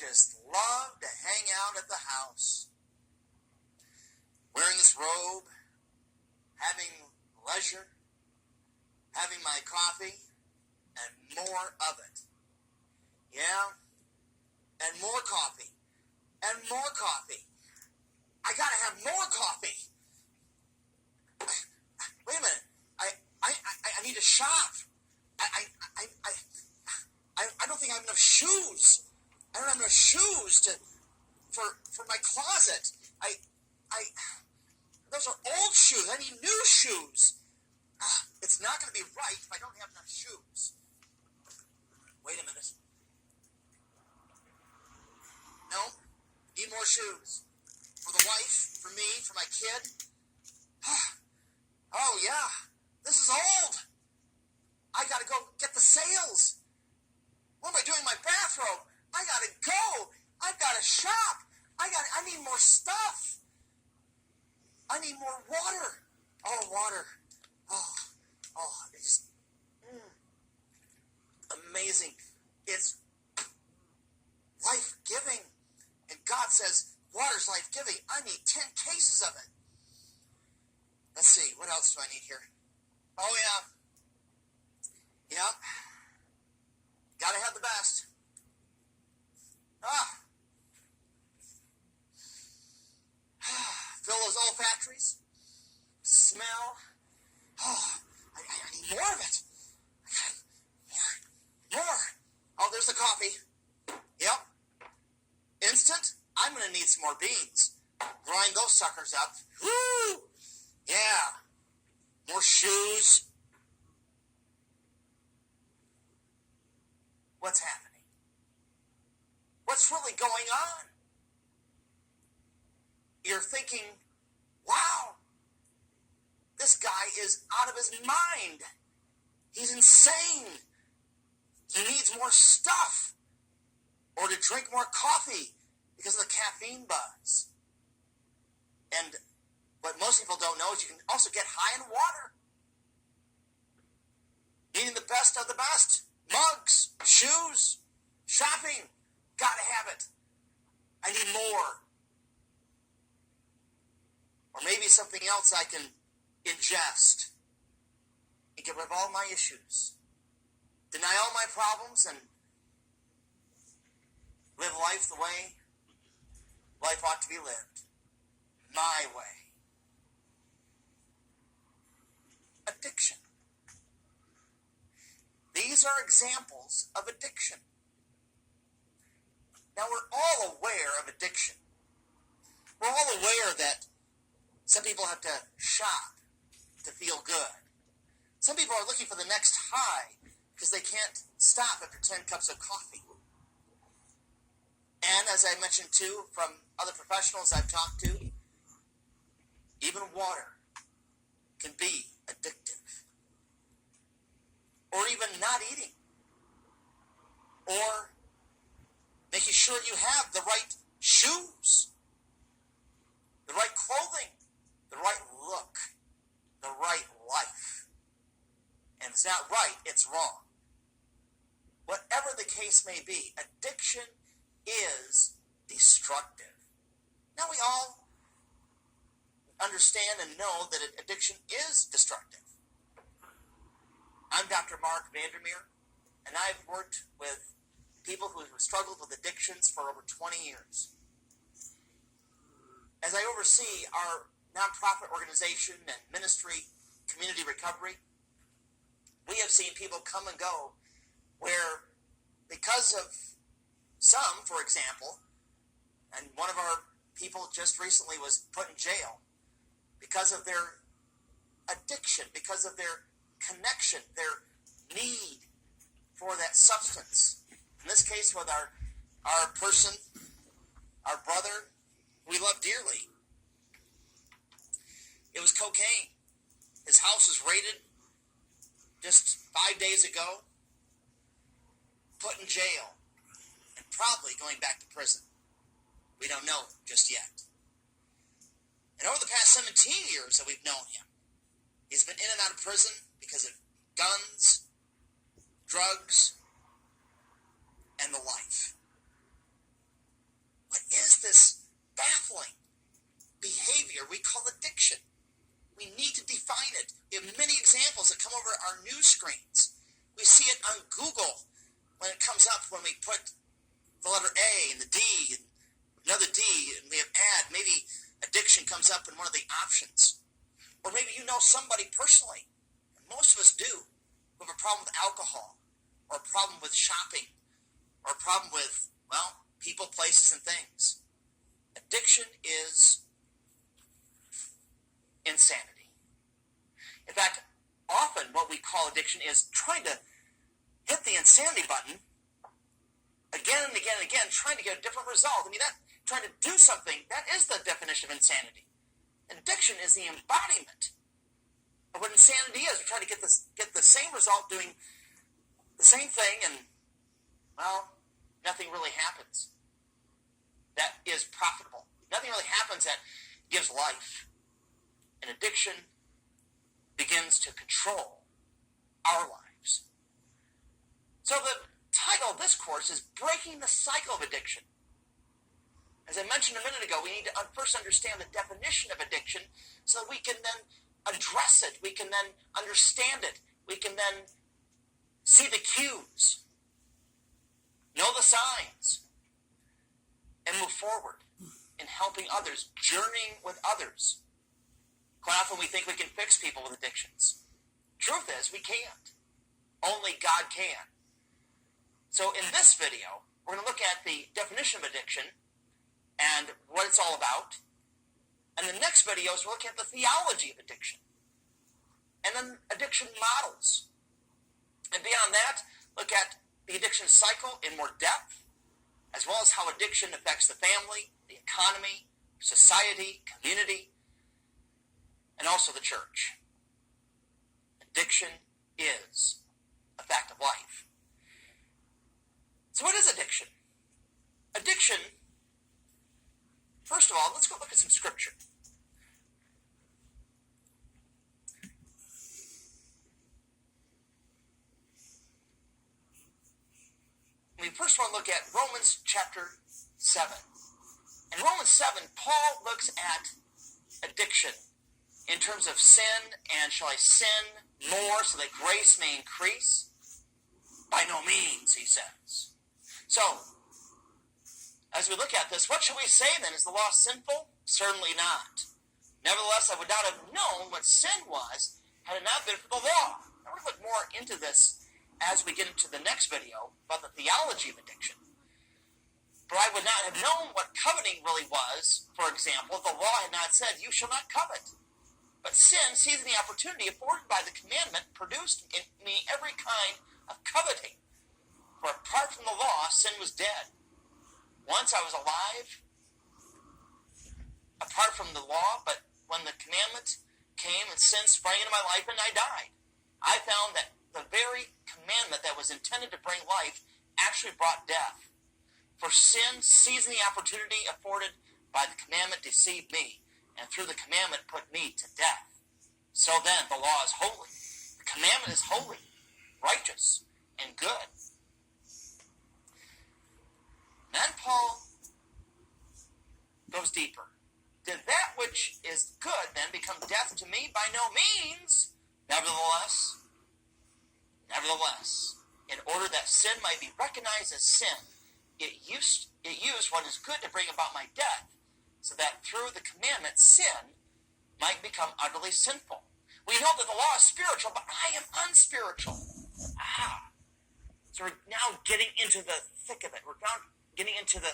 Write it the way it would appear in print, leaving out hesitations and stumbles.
just love to hang out at the house, wearing this robe, having leisure, having my coffee, and more of it. Yeah, and more coffee, and more coffee. I gotta have more coffee. Wait a minute. I need to shop. I don't think I have enough shoes. I don't have enough shoes for my closet. Those are old shoes. I need new shoes. It's not going to be right if I don't have enough shoes. Wait a minute. No, need more shoes. For the wife, for me, for my kid. Oh, yeah, this is old. I got to go get the sales. What am I doing in my bathrobe? I got to go. I've got to shop. I need more stuff. I need more water. Oh, water. Oh, it's just amazing. It's life-giving. And God says, water's life-giving. I need 10 cases of it. Let's see, what else do I need here? Oh, yeah. Yep. Gotta have the best. Fill those olfactories. Smell. Oh, I need more of it. More. Oh, there's the coffee. Yep. Instant. I'm going to need some more beans. Grind those suckers up. Woo! Yeah. More shoes. What's happening? What's really going on? You're thinking, wow, this guy is out of his mind. He's insane. He needs more stuff or to drink more coffee because of the caffeine buzz. And what most people don't know is you can also get high in water. Needing the best of the best. Mugs, shoes, shopping. Gotta have it. I need more. Or maybe something else I can ingest and get rid of all my issues. Deny all my problems and live life the way life ought to be lived. My way. Addiction. These are examples of addiction. Now, we're all aware of addiction. We're all aware that some people have to shop to feel good. Some people are looking for the next high because they can't stop after 10 cups of coffee. And as I mentioned too, from other professionals I've talked to, even water can be addictive. Or even not eating. Or making sure you have the right shoes, the right clothing, the right look, the right life. And if it's not right, it's wrong. Whatever the case may be, addiction is destructive. Now we all understand and know that addiction is destructive. I'm Dr. Mark Vandermeer, and I've worked with people who have struggled with addictions for over 20 years. As I oversee our nonprofit organization and ministry, Community Recovery, we have seen people come and go where because of some, for example, and one of our people just recently was put in jail because of their addiction, because of their connection, their need for that substance. In this case, with our person, our brother, we love dearly. It was cocaine. His house was raided just 5 days ago, put in jail, and probably going back to prison. We don't know just yet. And over the past 17 years that we've known him, he's been in and out of prison because of guns, drugs, and the life. what is this baffling behavior we call addiction? We need to define it. We have many examples that come over our news screens. We see it on Google when it comes up when we put the letter A and the D and another D and we have add. Maybe addiction comes up in one of the options. Or maybe you know somebody personally, and most of us do, who have a problem with alcohol or a problem with shopping or a problem with, well, people, places, and things. Addiction is insanity. In fact, often what we call addiction is trying to hit the insanity button again and again and again, trying to get a different result. I mean, that trying to do something, that is the definition of insanity. Addiction is the embodiment of what insanity is. We're trying to get the same result doing the same thing, and, well, nothing really happens that is profitable. Nothing really happens that gives life. And addiction begins to control our lives. So the title of this course is Breaking the Cycle of Addiction. As I mentioned a minute ago, we need to first understand the definition of addiction so that we can then address it. We can then understand it. We can then see the cues, know the signs, and move forward in helping others, journeying with others. Quite often we think we can fix people with addictions. Truth is, we can't. Only God can. So in this video, we're going to look at the definition of addiction and what it's all about. And the next video is we'll look at the theology of addiction. And then addiction models. And beyond that, look at the addiction cycle in more depth, as well as how addiction affects the family, the economy, society, community, and also the church. Addiction is a fact of life. So what is addiction? Addiction, first of all, let's go look at some scripture. We first want to look at Romans chapter 7. In Romans 7, Paul looks at addiction in terms of sin, and shall I sin more so that grace may increase? By no means, he says. So, as we look at this, what should we say then? Is the law sinful? Certainly not. Nevertheless, I would not have known what sin was had it not been for the law. I want to look more into this as we get into the next video about the theology of addiction. But I would not have known what coveting really was, for example, if the law had not said, you shall not covet. But sin, seizing the opportunity afforded by the commandment, produced in me every kind of coveting. For apart from the law, sin was dead. Once I was alive, apart from the law, but when the commandment came and sin sprang into my life and I died, I found that the very commandment that was intended to bring life actually brought death. For sin, seizing the opportunity afforded by the commandment, deceived me, and through the commandment put me to death. So then, the law is holy. The commandment is holy, righteous, and good. Then Paul goes deeper. Did that which is good then become death to me? By no means. Nevertheless, in order that sin might be recognized as sin, it used what is good to bring about my death, so that through the commandment sin might become utterly sinful. We know that the law is spiritual, but I am unspiritual. So we're now getting into the thick of it. We're now getting into the